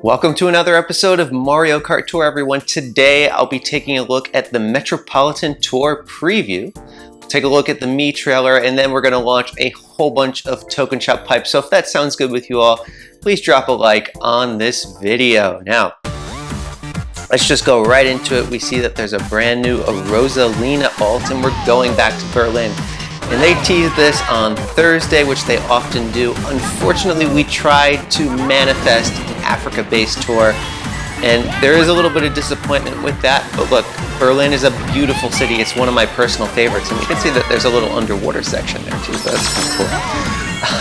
Welcome to another episode of Mario Kart Tour, everyone. Today I'll be taking a look at the Metropolitan Tour preview. Take a look at the Me trailer, and then we're going to launch a whole bunch of token shop pipes. So if that sounds good with you all, please drop a like on this video. Now, let's just go right into it. We see that there's a brand new Rosalina alt, and we're going back to Berlin. And they teased this on Thursday, which they often do. Unfortunately, we tried to manifest an Africa-based tour, and there is a little bit of disappointment with that. But look, Berlin is a beautiful city. It's one of my personal favorites, and we can see that there's a little underwater section there too, so that's kind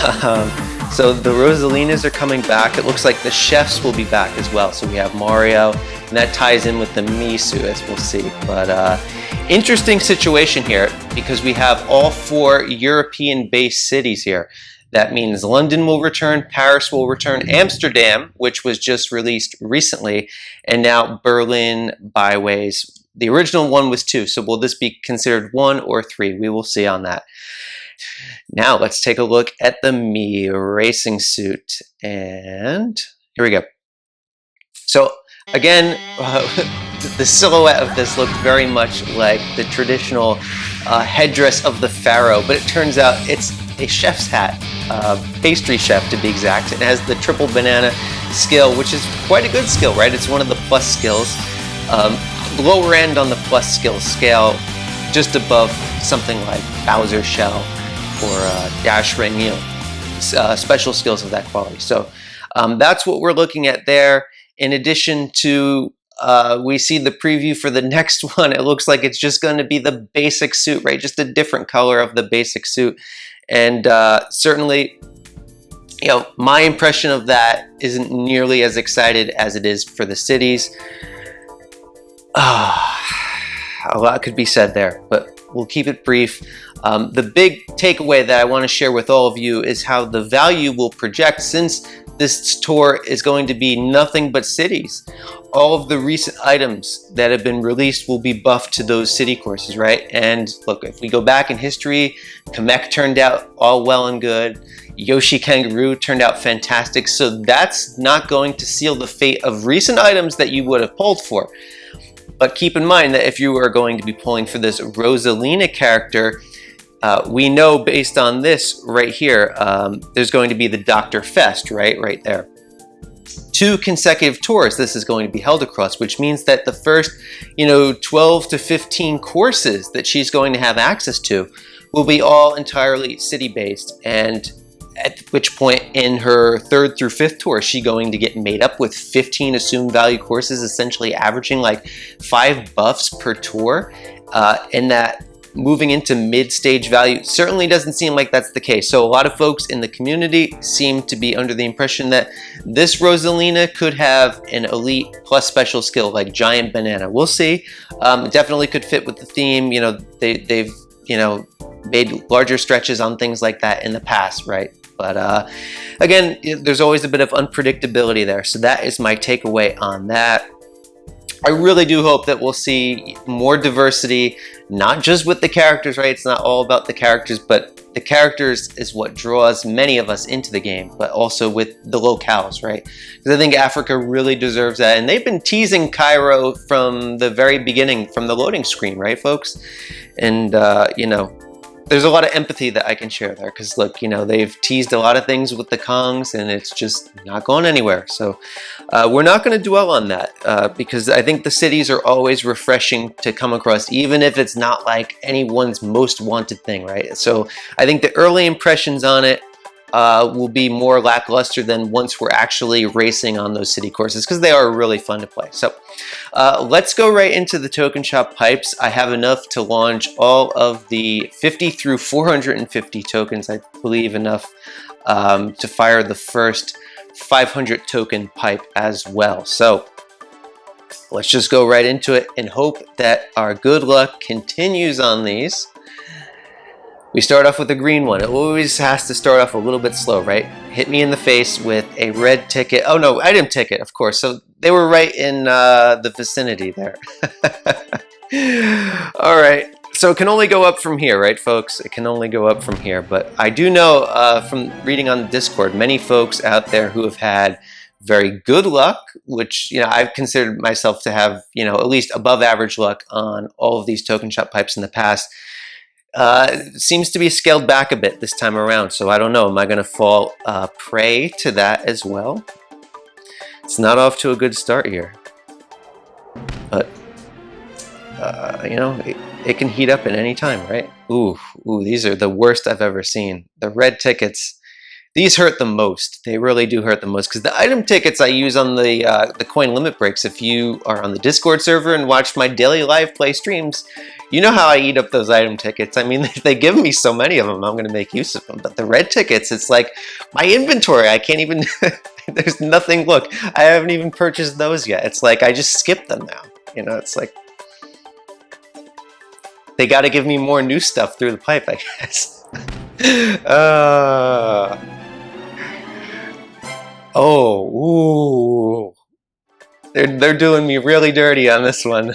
of cool. So the Rosalinas are coming back. It looks like the chefs will be back as well. So we have Mario, and that ties in with the Misu, as we'll see. But interesting situation here, because we have all four European-based cities here. That means London will return, Paris will return, Amsterdam, which was just released recently, and now Berlin, Byways. The original one was 2, so will this be considered 1 or 3? We will see on that. Now let's take a look at the Me racing suit, and here we go. So again, the silhouette of this looked very much like the traditional headdress of the pharaoh, but it turns out it's a chef's hat, pastry chef to be exact. It has the triple banana skill, which is quite a good skill, right? It's one of the plus skills. Lower end on the plus skill scale, just above something like Bowser Shell or Dash Ring, special skills of that quality. So that's what we're looking at there. In addition to, we see the preview for the next one. It looks like it's just going to be the basic suit, right? Just a different color of the basic suit. And certainly, my impression of that isn't nearly as excited as it is for the cities. A lot could be said there, but we'll keep it brief. The big takeaway that I want to share with all of you is how the value will project, since this tour is going to be nothing but cities. All of the recent items that have been released will be buffed to those city courses, right? And look, if we go back in history, Kamek turned out all well and good. Yoshi Kangaroo turned out fantastic. So that's not going to seal the fate of recent items that you would have pulled for. But keep in mind that if you are going to be pulling for this Rosalina character, we know based on this right here, there's going to be the Dr. Fest, right there. 2 consecutive tours this is going to be held across, which means that the first, 12 to 15 courses that she's going to have access to will be all entirely city-based. And at which point in her 3rd through 5th tour, is she going to get made up with 15 assumed value courses, essentially averaging like 5 buffs per tour, and that moving into mid-stage value certainly doesn't seem like that's the case. So a lot of folks in the community seem to be under the impression that this Rosalina could have an elite plus special skill like Giant Banana. We'll see. It definitely could fit with the theme. They've made larger stretches on things like that in the past, right? But again, there's always a bit of unpredictability there. So that is my takeaway on that. I really do hope that we'll see more diversity, not just with the characters, right? It's not all about the characters, but the characters is what draws many of us into the game, but also with the locales, right? Because I think Africa really deserves that. And they've been teasing Cairo from the very beginning, from the loading screen, right, folks? And, there's a lot of empathy that I can share there, because look, they've teased a lot of things with the Kongs, and it's just not going anywhere. So we're not going to dwell on that, because I think the cities are always refreshing to come across, even if it's not like anyone's most wanted thing, right? So I think the early impressions on it will be more lackluster than once we're actually racing on those city courses, because they are really fun to play. So let's go right into the token shop pipes. I have enough to launch all of the 50 through 450 tokens, I believe enough to fire the first 500 token pipe as well. So let's just go right into it and hope that our good luck continues on these. We start off with a green one. It always has to start off a little bit slow, right? Hit me in the face with a red ticket. Oh no, item ticket, of course. So they were right in the vicinity there. All right, so it can only go up from here, right, folks? It can only go up from here. But I do know from reading on the Discord, many folks out there who have had very good luck, which, you know, I've considered myself to have, you know, at least above average luck on all of these token shop pipes in the past. Seems to be scaled back a bit this time around, so I don't know. Am I going to fall prey to that as well? It's not off to a good start here, but you know, it can heat up at any time, right? Ooh, these are the worst I've ever seen. The red tickets. These hurt the most. They really do hurt the most, because the item tickets I use on the coin limit breaks, if you are on the Discord server and watch my daily live play streams, you know how I eat up those item tickets. I mean, they give me so many of them, I'm going to make use of them. But the red tickets, it's like my inventory. I can't even, there's nothing. Look, I haven't even purchased those yet. It's like I just skip them now. You know, it's like they got to give me more new stuff through the pipe, I guess. Oh, ooh. They're doing me really dirty on this one.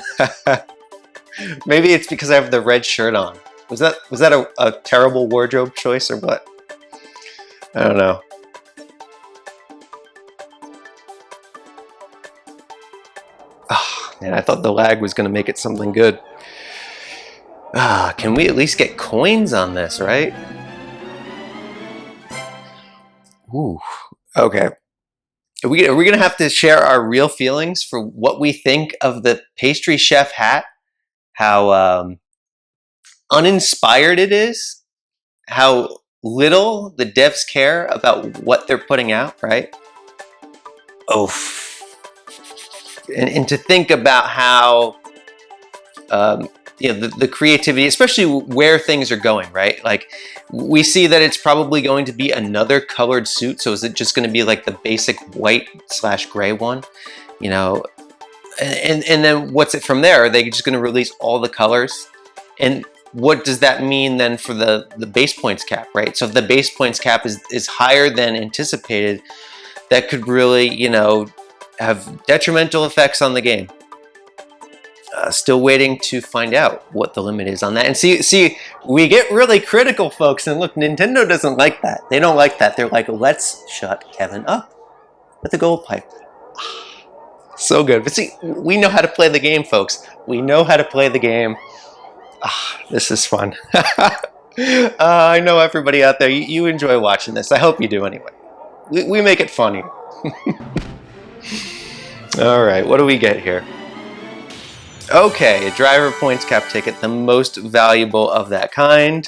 Maybe it's because I have the red shirt on. Was that a terrible wardrobe choice or what? I don't know. Oh, man, I thought the lag was going to make it something good. Can we at least get coins on this, right? Ooh, okay. Are we going to have to share our real feelings for what we think of the Pastry Chef hat? How uninspired it is? How little the devs care about what they're putting out, right? Oh, and to think about how you know, the creativity, especially where things are going, right? Like, we see that it's probably going to be another colored suit. So is it just going to be like the basic white/gray one, you know? And then what's it from there? Are they just going to release all the colors? And what does that mean then for the base points cap, right? So if the base points cap is higher than anticipated, that could really, you know, have detrimental effects on the game. Still waiting to find out what the limit is on that. And see, we get really critical, folks. And look, Nintendo doesn't like that. They don't like that. They're like, let's shut Kevin up with the gold pipe. So good. But see, we know how to play the game, folks. We know how to play the game. This is fun. I know everybody out there, you enjoy watching this. I hope you do anyway. We make it funny. All right, what do we get here? Okay, a driver points cap ticket, the most valuable of that kind.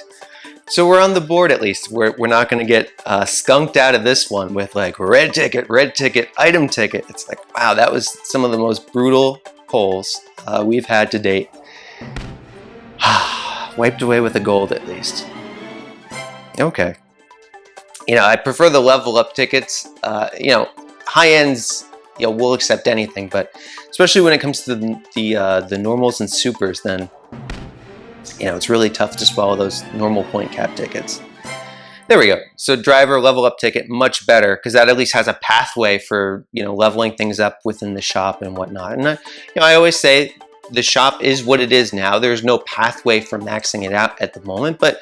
So we're on the board at least. We're not going to get skunked out of this one with like red ticket, item ticket. It's like, wow, that was some of the most brutal pulls we've had to date. Wiped away with the gold at least. Okay. You know, I prefer the level up tickets. You know, high ends, you know, we'll accept anything, but especially when it comes to the normals and supers, then, you know, it's really tough to swallow those normal point cap tickets. There we go. So driver level up ticket, much better, because that at least has a pathway for, you know, leveling things up within the shop and whatnot. And you know, I always say the shop is what it is now. There's no pathway for maxing it out at the moment, but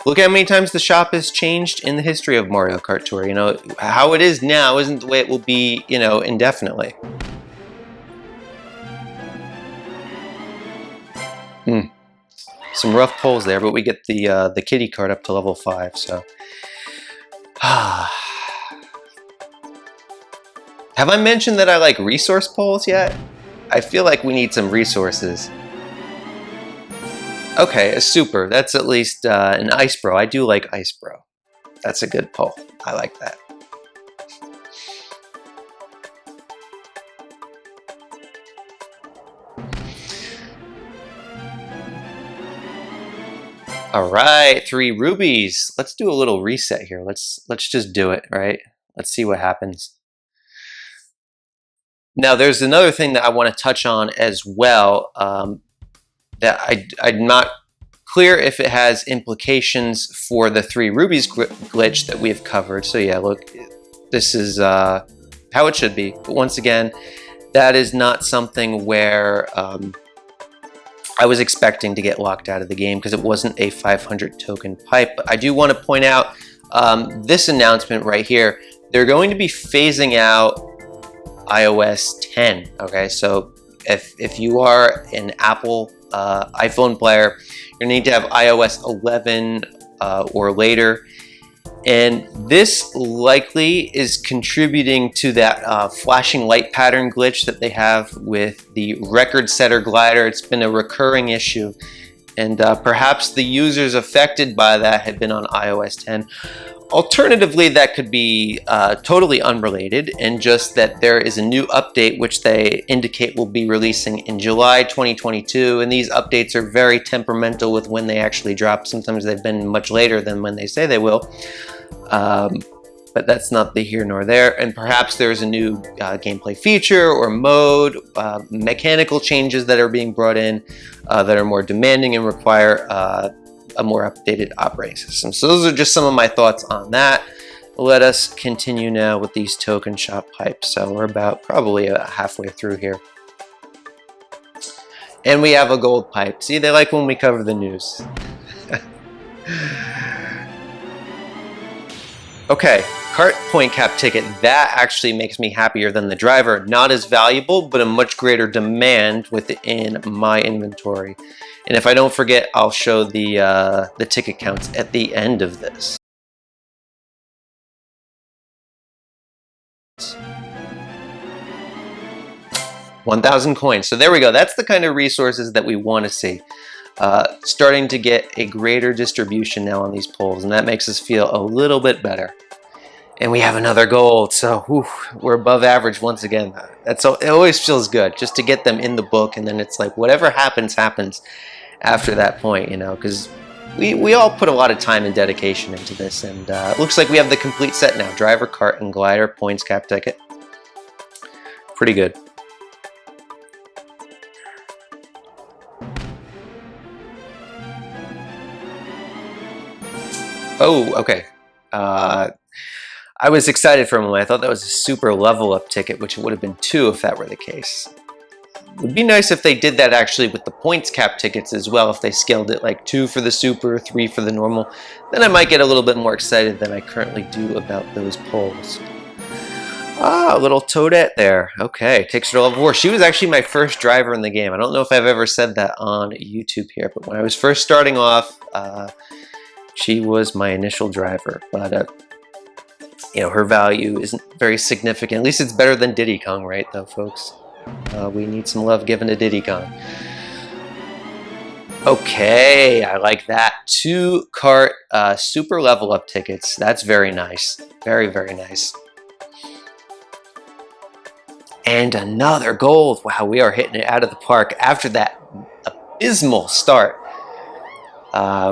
look how many times the shop has changed in the history of Mario Kart Tour. You know, how it is now isn't the way it will be, you know, indefinitely. Some rough pulls there, but we get the kitty card up to level 5, so. Have I mentioned that I like resource pulls yet? I feel like we need some resources. Okay, a super. That's at least an ice bro. I do like ice bro. That's a good pull. I like that. All right, 3 rubies. Let's do a little reset here. Let's just do it, right? Let's see what happens. Now, there's another thing that I want to touch on as well. That I'm not clear if it has implications for the 3 rubies glitch that we've covered. So yeah, look, this is how it should be. But once again, that is not something where I was expecting to get locked out of the game because it wasn't a 500 token pipe. But I do want to point out this announcement right here. They're going to be phasing out iOS 10. Okay, so if you are an Apple iPhone player, you need to have iOS 11 or later. And this likely is contributing to that flashing light pattern glitch that they have with the record setter glider. It's been a recurring issue, and perhaps the users affected by that have been on iOS 10. Alternatively, that could be totally unrelated, and just that there is a new update which they indicate will be releasing in July 2022, and these updates are very temperamental with when they actually drop. Sometimes they've been much later than when they say they will, but that's not the here nor there. And perhaps there's a new gameplay feature or mode, mechanical changes that are being brought in that are more demanding and require a more updated operating system. So those are just some of my thoughts on that. Let us continue now with these token shop pipes. So we're about probably halfway through here. And we have a gold pipe. See, they like when we cover the news. Okay, cart point cap ticket. That actually makes me happier than the driver. Not as valuable, but a much greater demand within my inventory. And if I don't forget, I'll show the ticket counts at the end of this. $1,000 coins. So there we go. That's the kind of resources that we want to see. Starting to get a greater distribution now on these polls, and that makes us feel a little bit better. And we have another gold, so whew, we're above average once again. It always feels good just to get them in the book, and then it's like whatever happens, happens after that point, you know, because we all put a lot of time and dedication into this, and it looks like we have the complete set now. Driver, cart, and glider, points cap ticket. Pretty good. Oh, okay. I was excited for a moment. I thought that was a super level up ticket, which it would have been 2 if that were the case. It would be nice if they did that actually with the points cap tickets as well, if they scaled it like 2 for the super, 3 for the normal. Then I might get a little bit more excited than I currently do about those polls. Ah, a little toadette there. Okay, takes her to level 4. She was actually my first driver in the game. I don't know if I've ever said that on YouTube here, but when I was first starting off, she was my initial driver. But you know, her value isn't very significant. At least it's better than Diddy Kong, right, though, folks? We need some love given to Diddy Kong. Okay, I like that. 2 cart super level up tickets. That's very nice. Very, very nice. And another gold. Wow, we are hitting it out of the park after that abysmal start.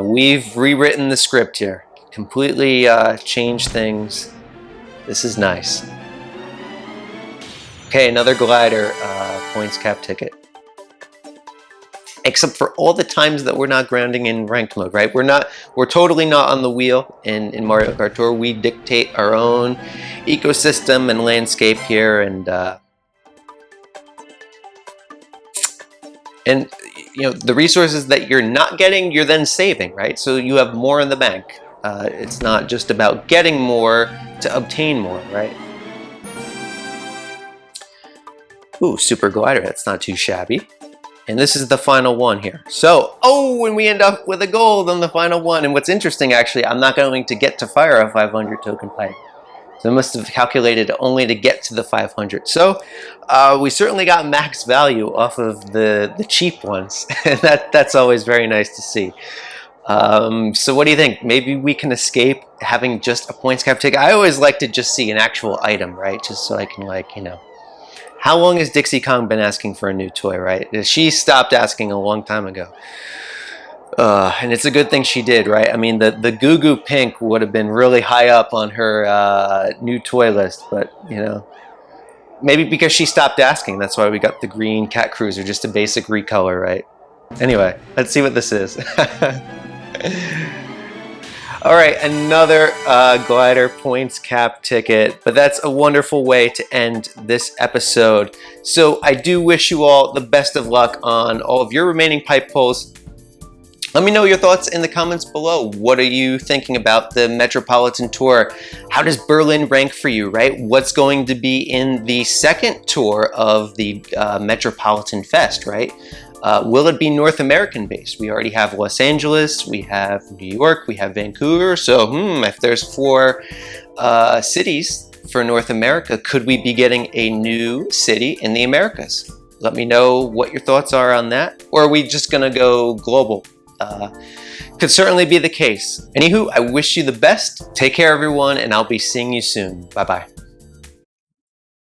We've rewritten the script here. Completely changed things. This is nice. Okay, another glider points cap ticket. Except for all the times that we're not grounding in ranked mode, right? We're totally not on the wheel in Mario Kart Tour. We dictate our own ecosystem and landscape here, and you know, the resources that you're not getting, you're then saving, right? So you have more in the bank. It's not just about getting more to obtain more, right? Ooh, super glider, that's not too shabby. And this is the final one here. So, oh, and we end up with a gold on the final one. And what's interesting, actually, I'm not going to get to fire a 500 token pipe. So I must have calculated only to get to the 500. So we certainly got max value off of the cheap ones. And that's always very nice to see. So what do you think? Maybe we can escape having just a points cap ticket. I always like to just see an actual item, right? Just so I can, like, you know. How long has Dixie Kong been asking for a new toy, right? She stopped asking a long time ago. And it's a good thing she did, right? I mean, the Goo Goo Pink would have been really high up on her new toy list, but, you know, maybe because she stopped asking, that's why we got the green Cat Cruiser, just a basic recolor, right? Anyway, let's see what this is. All right, another glider points cap ticket, but that's a wonderful way to end this episode. So I do wish you all the best of luck on all of your remaining pipe pulls. Let me know your thoughts in the comments below. What are you thinking about the Metropolitan Tour? How does Berlin rank for you, right? What's going to be in the second tour of the Metropolitan Fest, right? Will it be North American based? We already have Los Angeles, we have New York, we have Vancouver. So if there's 4 cities for North America, could we be getting a new city in the Americas? Let me know what your thoughts are on that. Or are we just gonna go global? Could certainly be the case. Anywho, I wish you the best. Take care, everyone, and I'll be seeing you soon. Bye-bye.